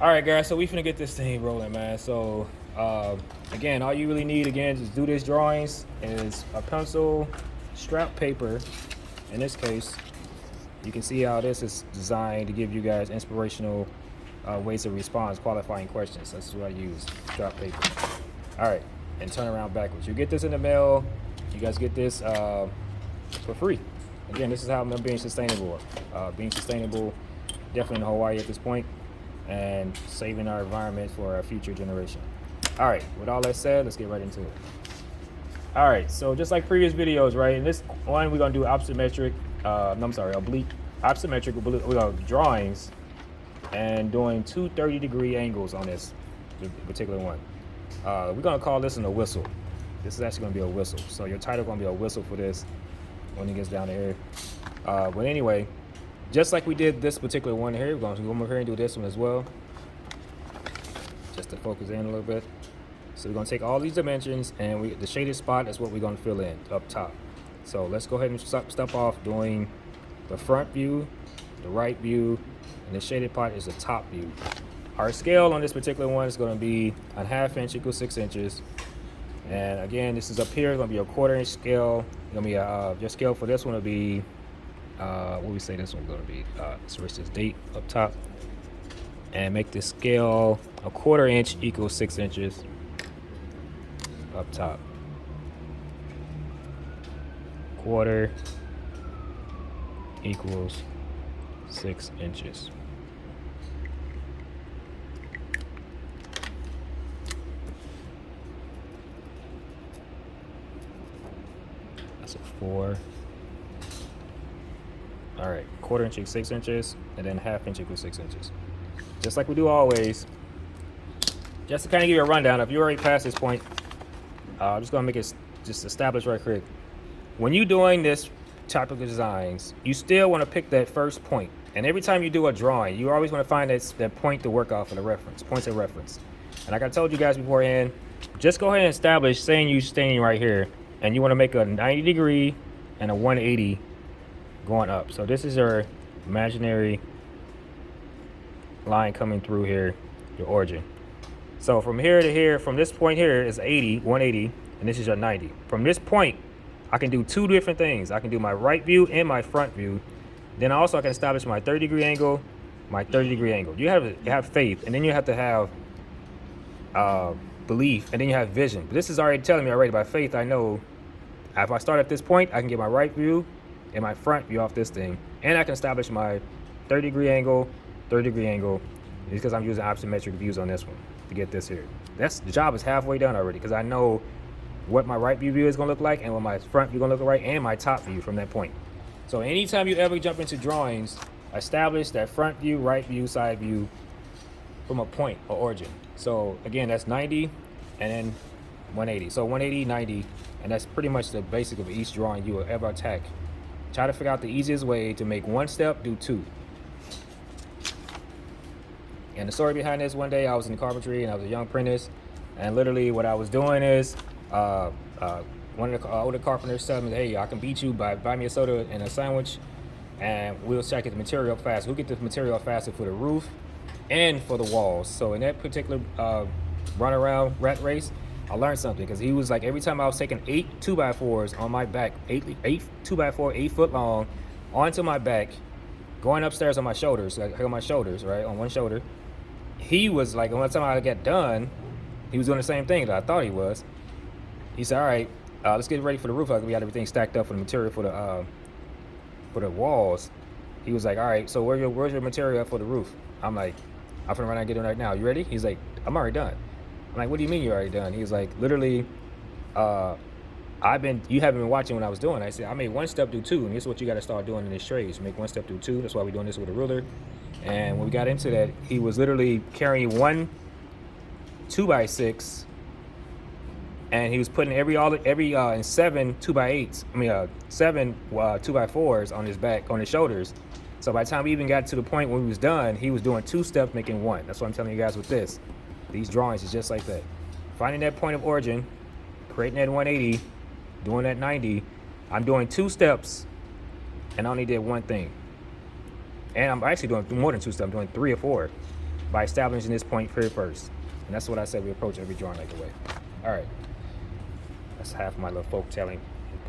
All right, guys. So we finna get this thing rolling, man. So again, all you really need again to do this drawings is a pencil, scrap paper. In this case, you can see how this is designed to give you guys inspirational ways of response, qualifying questions. That's what I use. Scrap paper. All right, and turn around backwards. You get this in the mail. You guys get this for free. Again, this is how I'm being sustainable. Being sustainable, definitely in Hawaii at this point, and saving our environment for our future generation. All right, with all that said, let's get right into it. All right, so just like previous videos, right? In this one, we're gonna do isometric. Oblique, isometric. We got drawings and doing two 30-degree angles on this particular one. We're gonna call this a whistle. This is actually gonna be a whistle. So your title gonna be a whistle for this when it gets down to here. But anyway, just like we did this particular one here, we're gonna go over here and do this one as well, just to focus in a little bit. So we're gonna take all these dimensions, and the shaded spot is what we're gonna fill in up top. So let's go ahead and step off doing the front view, the right view, and the shaded part is the top view. Our scale on this particular one is gonna be a 1/2 inch equals 6 inches. And again, this is up here, it's gonna be a 1/4 inch scale. It's gonna be your scale for this one will be, what we say this one's gonna be, let's erase this date up top. And make the scale a 1/4 inch equals 6 inches up top. 1/4 equals 6 inches. That's a 4. All right, 1/4 inch equals 6 inches, and then 1/2 inch equals 6 inches. Just like we do always. Just to kind of give you a rundown, if you already passed this point, I'm just gonna make it just establish right quick. When you're doing this type of designs, you still want to pick that first point. And every time you do a drawing, you always want to find that point to work off of the reference, points of reference. And like I told you guys beforehand, just go ahead and establish, saying you're standing right here, and you want to make a 90 degree and a 180 going up. So this is your imaginary line coming through here, your origin. So from here to here, from this point here is 180, and this is your 90. From this point, I can do two different things. I can do my right view and my front view. Then also I can establish my 30-degree angle, my 30-degree angle. You have faith, and then you have to have belief, and then you have vision. But this is already telling me already by faith, I know if I start at this point, I can get my right view and my front view off this thing. And I can establish my 30-degree angle, 30-degree angle, because I'm using isometric views on this one to get this here. The job is halfway done already, because I know what my right view is gonna look like and what my front view gonna look like, and my top view from that point. So anytime you ever jump into drawings, establish that front view, right view, side view from a point or origin. So again, that's 90 and then 180. So 180, 90, and that's pretty much the basic of each drawing you will ever attack. Try to figure out the easiest way to make one step, do two. And the story behind this, one day I was in carpentry and I was a young apprentice, and literally what I was doing is one of the older carpenters told me, hey, I can beat you by buy me a soda and a sandwich, and we'll check the material up fast. We'll get the material up faster for the roof and for the walls. So in that particular run around rat race, I learned something, because he was like, every time I was taking 8 2x4s on my back, 8 2x4, 8 foot long, onto my back, going upstairs on my shoulders, like on my shoulders, right, on one shoulder. He was like, one time I got done, he was doing the same thing that I thought he was. He said, all right, let's get ready for the roof. Like, we got everything stacked up for the material for the walls. He was like, all right, so where's your material for the roof? I'm like, I'm finna run out and get it right now. You ready? He's like, I'm already done. I'm like, what do you mean you're already done? He's like, literally, you haven't been watching what I was doing. I said, I made one step, do two, and this is what you got to start doing in this trade. So make one step, do two. That's why we're doing this with a ruler. And when we got into that, he was literally carrying one 2x6, and he was putting every in 7 2x8s. I mean, 7 2x4s on his back, on his shoulders. So by the time we even got to the point when he was done, he was doing 2 steps, making one. That's what I'm telling you guys with this. These drawings is just like that. Finding that point of origin, creating that 180, doing that 90. I'm doing 2 steps, and I only did one thing. And I'm actually doing more than 2 steps. I'm doing 3 or 4. by establishing this point here first. And that's what I said we approach every drawing like the way. All right. That's half my little folk telling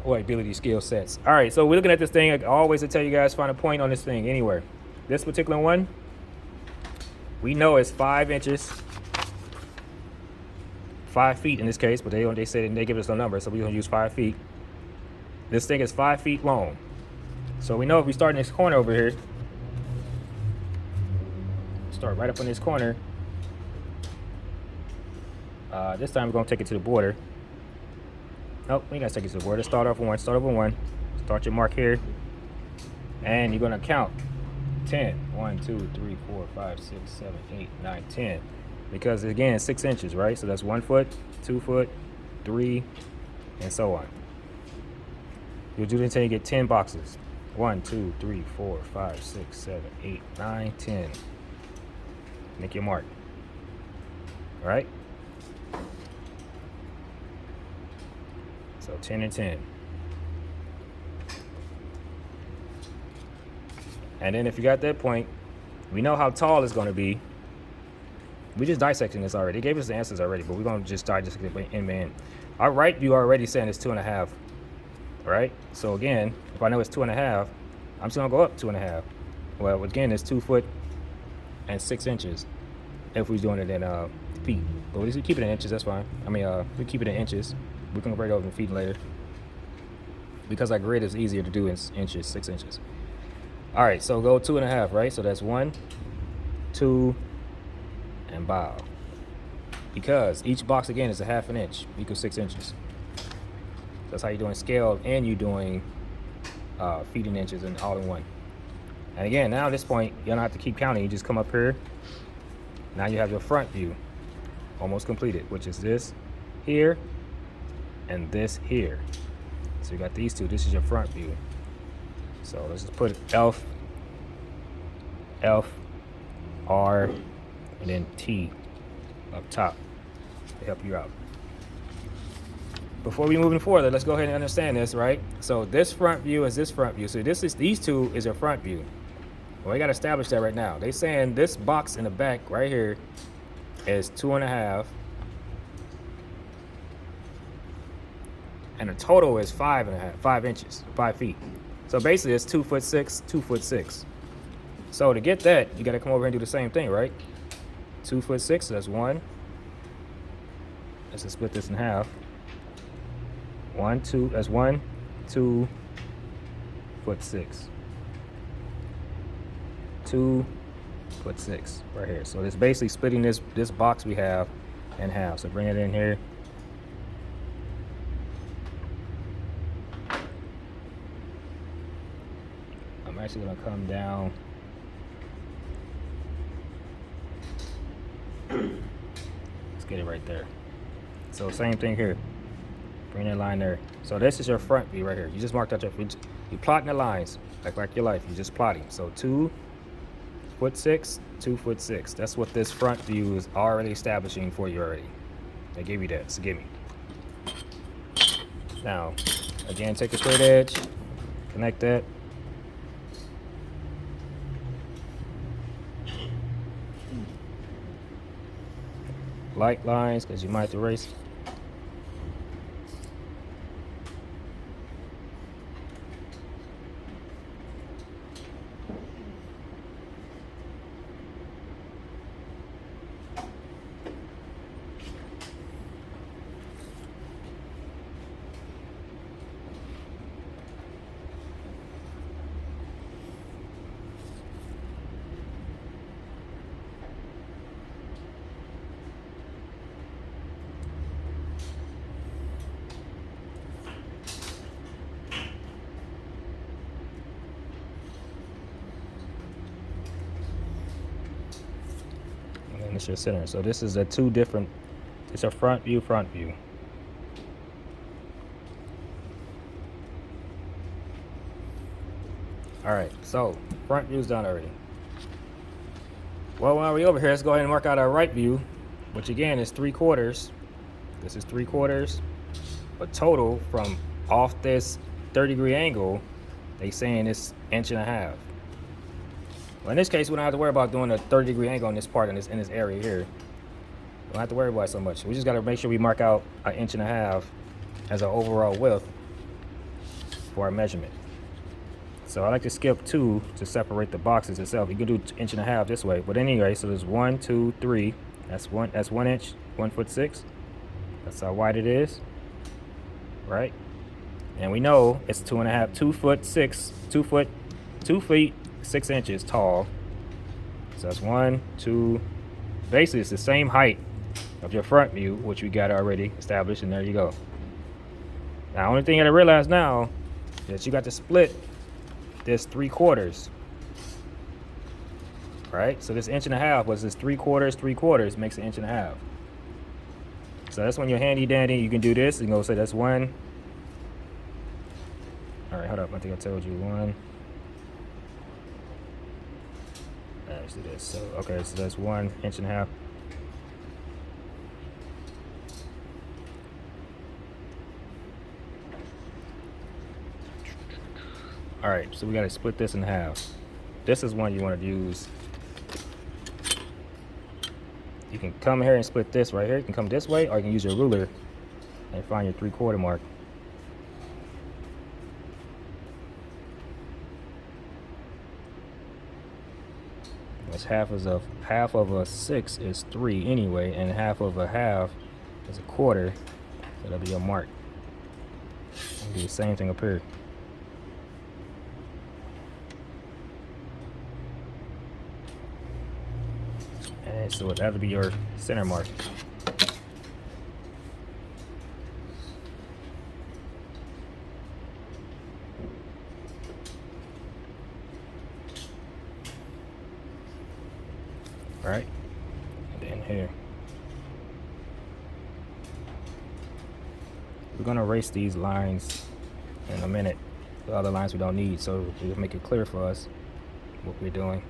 or ability skill sets. All right, so we're looking at this thing. I always tell you guys find a point on this thing anywhere. This particular one, we know it's 5 inches, 5 feet in this case, but they said they give us no number, so we're gonna use 5 feet. This thing is 5 feet long. So we know if we start in this corner over here, start right up in this corner. This time we're gonna take it to the border. Nope, we gotta take it to the border. Start off with one. Start over one. Start your mark here, and you're gonna count 10. 1, 2, 3, 4, 5, 6, 7, 8, 9, 10. Because again, it's 6 inches, right? So that's 1 foot, 2 foot, 3, and so on. You'll do this until you get 10 boxes. 1, 2, 3, 4, 5, 6, 7, 8, 9, 10. Make your mark. All right? So 10 and 10. And then if you got that point, we know how tall it's going to be. We just dissecting this already. They gave us the answers already, but we're going to just dissect it in by end. Our right view already saying it's 2.5. All right? So again, if I know it's 2.5, I'm still going to go up 2.5. Well, again, it's 2 foot and 6 inches if we're doing it in feet. But we keep it in inches, that's fine. I mean, we keep it in inches. We can convert it over to feet later. Because our grid is easier to do in inches, 6 inches. All right, so go 2.5, right? So that's 1, 2, and bow. Because each box, again, is a 1/2 inch, equals 6 inches. That's how you're doing scale, and you're doing feet in inches and all in one. And again, now at this point, you don't have to keep counting. You just come up here. Now you have your front view almost completed, which is this here and this here. So you got these two. This is your front view. So let's just put F, R, and then T up top to help you out. Before we moving forward, let's go ahead and understand this, right? So this front view is this front view. So these two is your front view. Well, we got to establish that right now. They saying this box in the back right here is 2.5. And the total is 5.5, 5 inches, 5 feet. So basically it's 2 foot 6, 2 foot 6. So to get that, you got to come over and do the same thing, right? 2 foot 6, so that's 1. Let's just split this in half. 1, 2, that's 1, 2 foot 6. 2 foot 6 right here. So it's basically splitting this box we have in half. So bring it in here. I'm actually gonna come down. Let's get it right there. So same thing here. Bring that line there. So this is your front view right here. You just marked out your, you're plotting the lines like your life. You're just plotting. So 2 foot 6, 2 foot 6. That's what this front view is already establishing for you already. They gave you that. So give me. Now, again, take a straight edge, connect that. Light lines, because you might have to erase. And it's your center. So this is a two different, it's a front view, front view. All right, so front view's done already. Well, while we're over here, let's go ahead and mark out our right view, which again is 3/4. This is 3/4. But total from off this 30-degree angle, they saying it's 1.5 inches. Well, in this case, we don't have to worry about doing a 30-degree angle on this part in this area here. We don't have to worry about it so much. We just got to make sure we mark out an 1.5 inches as our overall width for our measurement. So I like to skip 2 to separate the boxes itself. You can do 1.5 inches this way, but anyway, so there's 1, 2, 3. That's 1 inch, 1'6". That's how wide it is, right? And we know it's 2 feet 6 inches tall. So that's 1, 2. Basically, it's the same height of your front view, which we got already established, and there you go. Now, the only thing you gotta realize now is you got to split this 3/4, right? So this 1.5 inches was this 3/4 makes an 1.5 inches. So that's when you're handy dandy. You can do this and go say that's 1. All right, hold up. I think I told you 1. Let's do this. So okay, so that's 1.5 inches. All right, so we got to split this in half. This is one you want to use. You can come here and split this right here. You can come this way, or you can use your ruler and find your 3/4 mark. That's half of a 6 is 3 anyway, and half of a half is a 1/4. So that'll be your mark. It'll do the same thing up here. And so that'll be your center mark. Right? And then here. We're gonna erase these lines in a minute. The other lines we don't need, so it'll make it clear for us what we're doing.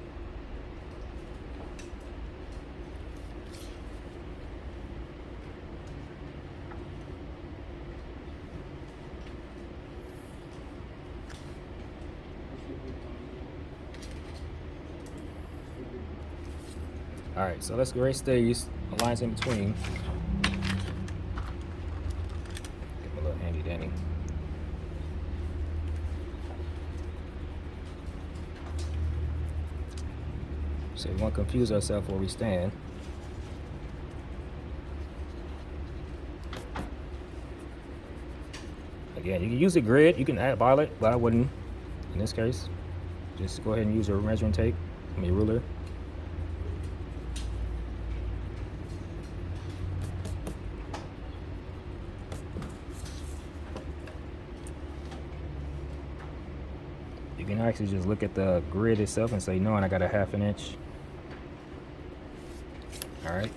All right, so let's erase these lines in between. Give me a little handy dandy. So we won't confuse ourselves where we stand. Again, you can use a grid, you can add violet, but I wouldn't in this case. Just go ahead and use your measuring tape, your ruler. You can actually just look at the grid itself and say, no, and I got a 1/2 inch. All right,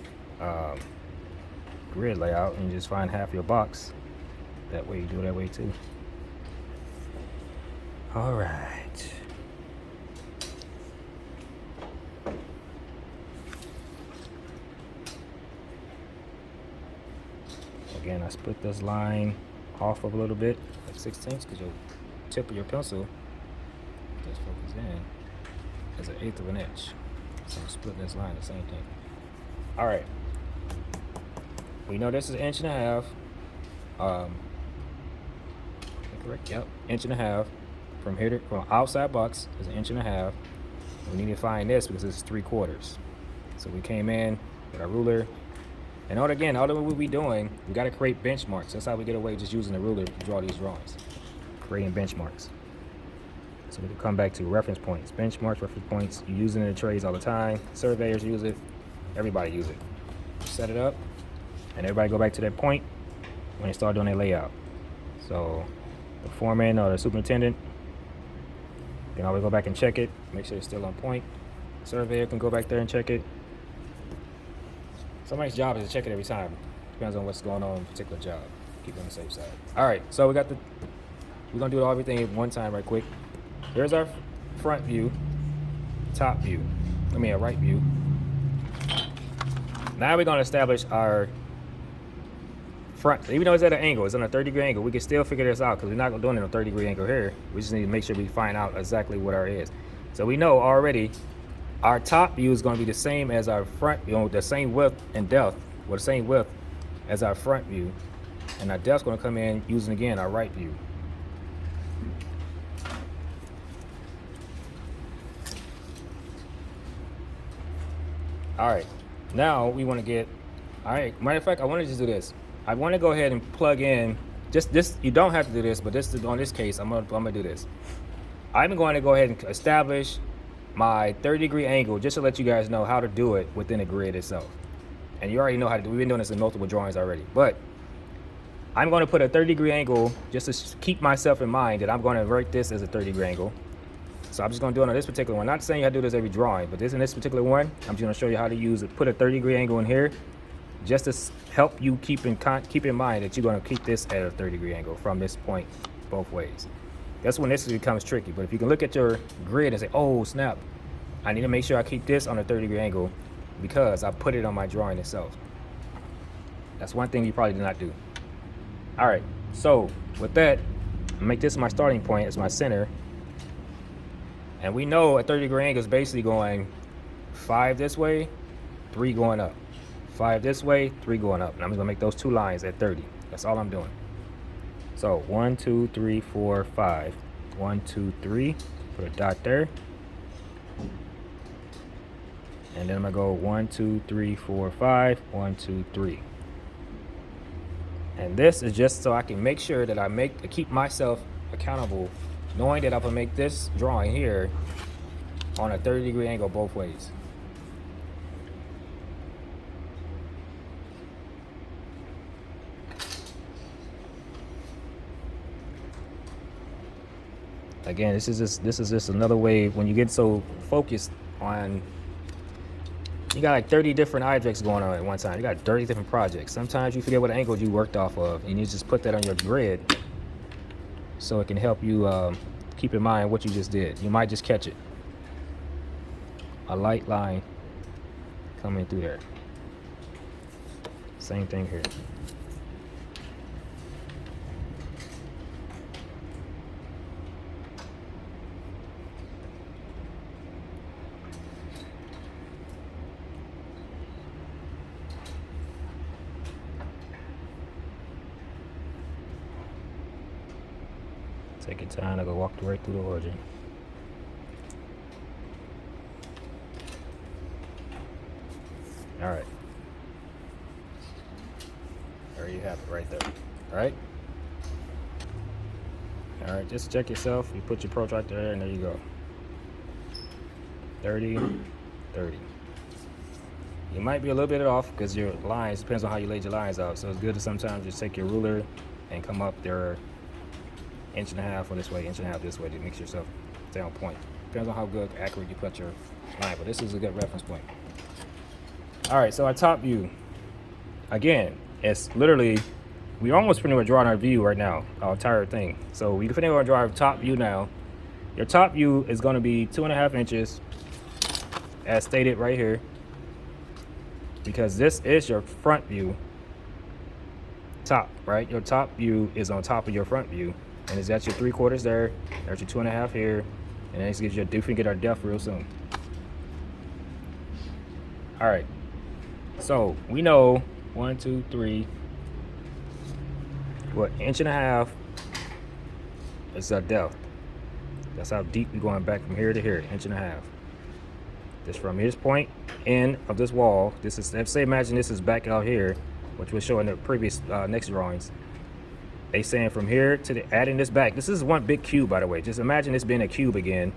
grid layout, and you just find half your box. That way you do it that way too. All right. Again, I split this line off of a little bit, like 1/16, because your tip of your pencil just focus in as 1/8 of an inch. So I'm splitting this line, the same thing. All right. We know this is 1.5 inches. Correct. Yep. 1.5 inches. From here to from outside box is 1.5 inches. We need to find this because it's 3/4. So we came in with our ruler. And all that we'll be doing, we got to create benchmarks. That's how we get away just using the ruler to draw these drawings. Creating benchmarks. So we can come back to reference points. Benchmarks, reference points. You use it in the trades all the time. Surveyors use it. Everybody use it. Set it up, and everybody go back to that point when they start doing their layout. So the foreman or the superintendent can always go back and check it, make sure it's still on point. Surveyor can go back there and check it. Somebody's job is to check it every time. Depends on what's going on in a particular job. Keep it on the safe side. All right, so we're gonna do everything at one time right quick. Here's our front view, top view. I mean a right view. Now we're gonna establish our front. Even though it's at an angle, it's on a 30-degree angle, we can still figure this out because we're not doing it on a 30-degree angle here. We just need to make sure we find out exactly what our is. So we know already our top view is going to be the same as our front, the same width and depth, or the same width as our front view. And our depth's going to come in using, again, our right view. All right, now we want to get, all right, matter of fact, I want to just do this. I want to go ahead and plug in, just this, you don't have to do this, but this is, on this case, I'm gonna do this. I'm going to go ahead and establish my 30-degree angle just to let you guys know how to do it within the grid itself. And you already know how to do it. We've been doing this in multiple drawings already. But I'm going to put a 30-degree angle just to keep myself in mind that I'm going to write this as a 30-degree angle. So I'm just going to do it on this particular one. Not saying you have to do this every drawing, but in this particular one, I'm just going to show you how to use it. Put a 30-degree angle in here just to help you keep in mind that you're going to keep this at a 30-degree angle from this point both ways. That's when this becomes tricky. But if you can look at your grid and say, oh, snap, I need to make sure I keep this on a 30-degree angle because I put it on my drawing itself. That's one thing you probably did not do. All right, so with that, make this my starting point as my center. And we know a 30-degree angle is basically going 5 this way, 3 going up. 5 this way, 3 going up. And I'm just gonna make those 2 lines at 30. That's all I'm doing. So 1, 2, 3, 4, 5. 1, 2, 3. Put a dot there. And then I'm gonna go 1, 2, 3, 4, 5. 1, 2, 3. And this is just so I can make sure that I keep myself accountable, knowing that I'm gonna make this drawing here on a 30-degree angle both ways. Again, this is just another way when you get so focused on, you got like 30 different objects going on at one time. You got 30 different projects. Sometimes you forget what angle you worked off of, and you just put that on your grid so it can help you keep in mind what you just did. You might just catch it. A light line coming through there. Same thing here. Take your time to go walk right through the origin. All right. There you have it right there. All right. All right, just check yourself. You put your protractor there and there you go. 30, 30. You might be a little bit off because your lines, depends on how you laid your lines out. So it's good to sometimes just take your ruler and come up there 1.5 inches on this way, 1.5 inches this way to make yourself stay on point. Depends on how good, accurate you put your line, but this is a good reference point. All right, so our top view, again, it's literally, we almost pretty much drawing our view right now, our entire thing. So we can pretty much draw our top view now. Your top view is going to be 2.5 inches, as stated right here, because this is your front view. Top, right? Your top view is on top of your front view. And it's got your 3/4 there, there's your 2.5 here, and then it gives you a different, get our depth real soon. All right, so we know 1, 2, 3, what, 1.5 inches is our depth. That's how deep we're going back from here to here, 1.5 inches. Just from this point in of this wall, this is, let's say, imagine this is back out here, which was showing the previous next drawings. They saying from here to the, adding this back. This is one big cube, by the way. Just imagine this being a cube again,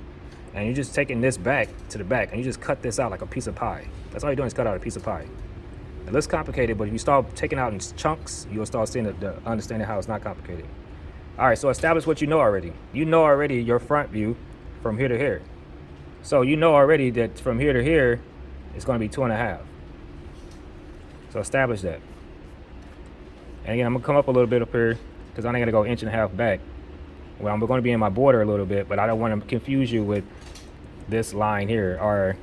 and you're just taking this back to the back, and you just cut this out like a piece of pie. That's all you're doing is cut out a piece of pie. It looks complicated, but if you start taking out in chunks, you'll start seeing the understanding how it's not complicated. All right, so establish what you know already. You know already your front view from here to here. So you know already that from here to here, it's going to be 2.5. So establish that. And again, I'm going to come up a little bit up here, because I'm going to go 1.5 inches back. Well, I'm going to be in my border a little bit, but I don't want to confuse you with this line here. Or,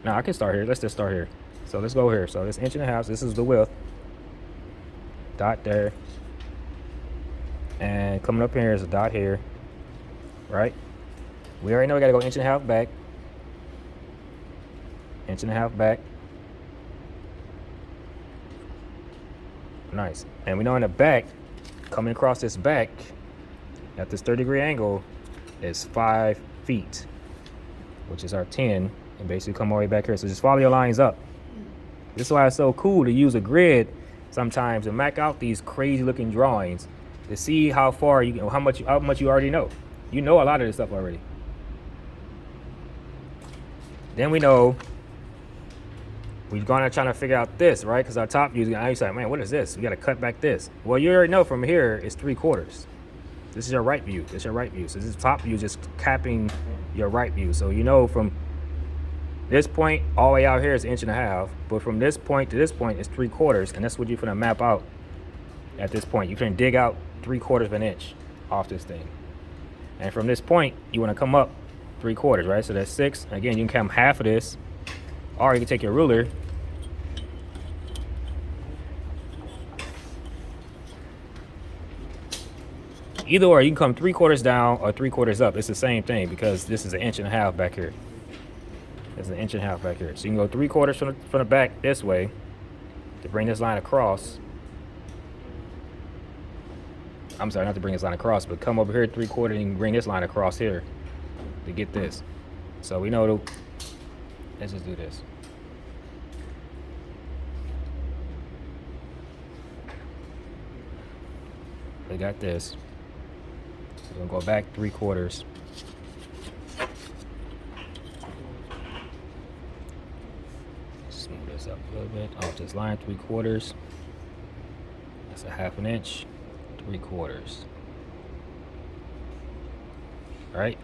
no, I can start here. Let's just start here. So let's go here. So this 1.5 inches, this is the width. Dot there. And coming up here is a dot here, right? We already know we gotta go 1.5 inches back. 1.5 inches back. Nice. And we know in the back, coming across this back, at this 30-degree angle, is 5 feet, which is our 10, and basically come all the way back here. So just follow your lines up. This is why it's so cool to use a grid sometimes and map out these crazy looking drawings to see how far you how much you already know. You know a lot of this stuff already. Then we know we're gonna try to figure out this, right? Because our top view is gonna, like, man, what is this? We gotta cut back this. Well, you already know from here it's 3/4. This is your right view. This is your right view. So this top view is just capping your right view. So you know from this point all the way out here is 1.5 inches, but from this point to this point is 3/4, and that's what you're gonna map out at this point. You can dig out 3/4 of an inch off this thing. And from this point, you wanna come up 3/4, right? So that's 6. Again, you can come half of this, or you can take your ruler either or. You can come 3/4 down or 3/4 up. It's the same thing because this is 1.5 inches back here. There's 1.5 inches back here. So you can go 3/4 from the back this way to bring this line across. I'm sorry, not to bring this line across, but come over here 3/4 and you can bring this line across here to get this. So we know let's just do this. We got this. We're gonna go back 3/4. Smooth this up a little bit. Off this line, 3/4. That's a 1/2 inch, 3/4. All right.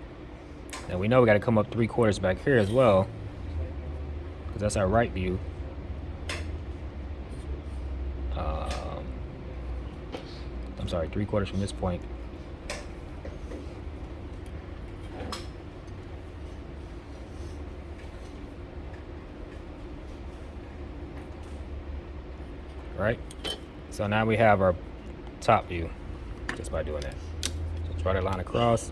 Now we know we got to come up 3/4 back here as well, because that's our right view. I'm sorry, 3/4 from this point. Right? So now we have our top view just by doing that. So draw that line across.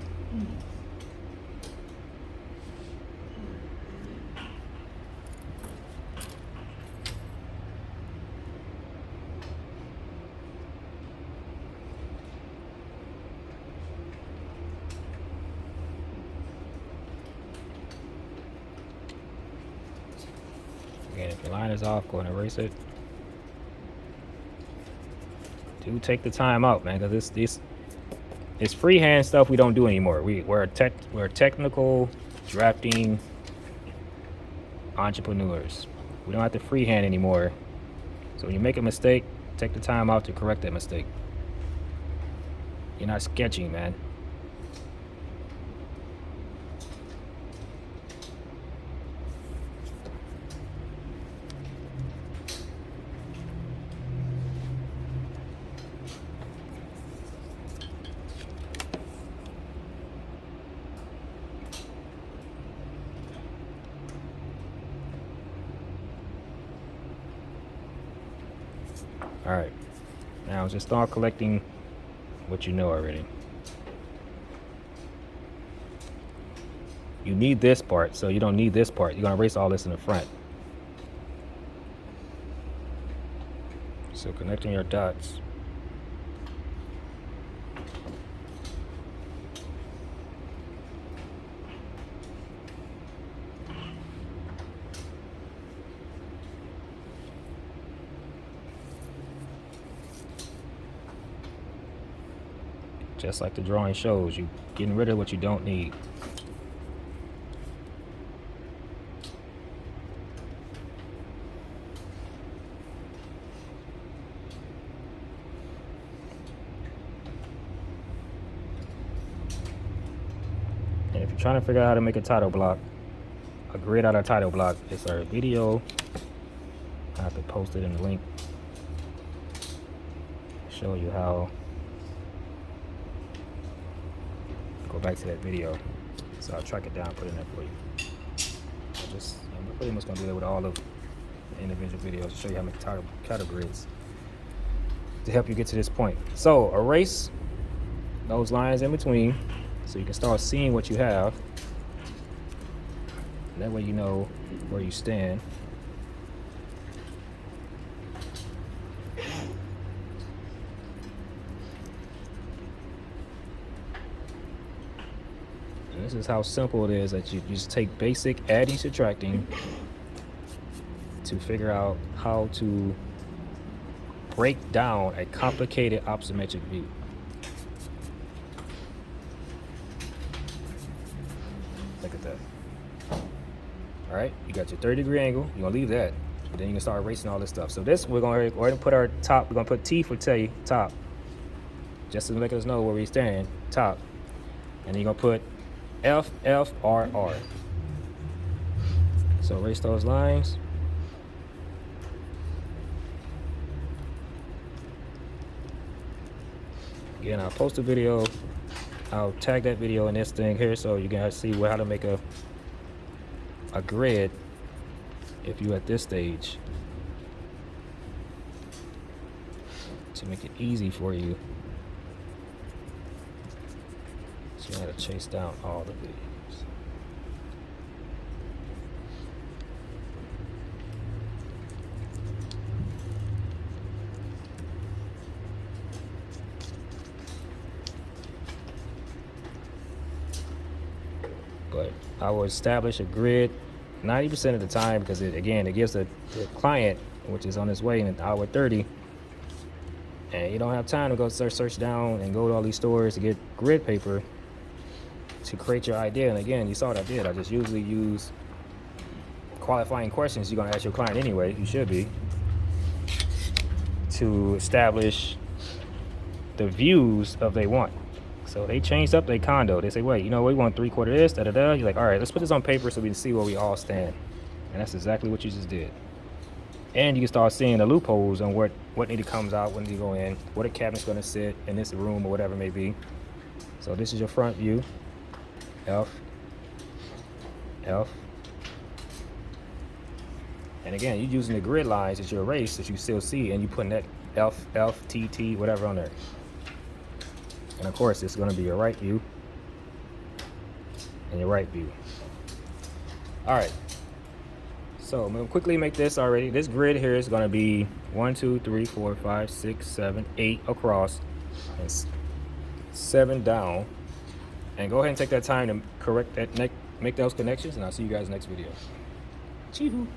Again, if your line is off, go and erase it. Do take the time out, man, because it's freehand stuff we don't do anymore. We're technical drafting entrepreneurs. We don't have to freehand anymore. So when you make a mistake, take the time out to correct that mistake. You're not sketching, man. All right, now just start collecting what you know already. You need this part, so you don't need this part. You're gonna erase all this in the front. So connecting your dots. Just like the drawing shows, you getting rid of what you don't need. And if you're trying to figure out how to make a title block, a grid out of title block, it's our video. I have to post it in the link. Show you how. Go back to that video, so I'll track it down, put it in there for you. I'm pretty much gonna do that with all of the individual videos to show you how to make title grids to help you get to this point. So erase those lines in between so you can start seeing what you have. That way you know where you stand. And this is how simple it is that you just take basic adding, subtracting to figure out how to break down a complicated isometric view. Look at that. All right, you got your 30-degree angle. You're gonna leave that, but then you can start erasing all this stuff. So this, we're gonna go ahead and put our top. We're gonna put T for T, top, just to make us know where we stand, top. And then you're gonna put F, F, R, R. So erase those lines. Again, I'll post a video. I'll tag that video in this thing here so you can see how to make a grid if you're at this stage, to make it easy for you. So you gotta chase down all the videos. But I will establish a grid 90% of the time because it gives the client, which is on his way in an hour 30, and you don't have time to go search down and go to all these stores to get grid paper to create your idea. And again, you saw what I did. I just usually use qualifying questions you're gonna ask your client anyway, you should be, to establish the views of they want. So they changed up their condo. They say, wait, you know, we want 3/4 this, da da da. You're like, all right, let's put this on paper so we can see where we all stand. And that's exactly what you just did. And you can start seeing the loopholes on what need to comes out, when you go in, where the cabinet's gonna sit in this room or whatever it may be. So this is your front view. F, F. And again, you're using the grid lines that you erase that you still see, and you putting that F, F, T, T, whatever on there. And of course, it's going to be your right view and your right view. All right. So I'm going to quickly make this already. This grid here is going to be 1, 2, 3, 4, 5, 6, 7, 8 across and 7 down. And go ahead and take that time to correct that, make those connections, and I'll see you guys next video. Chee-hoo.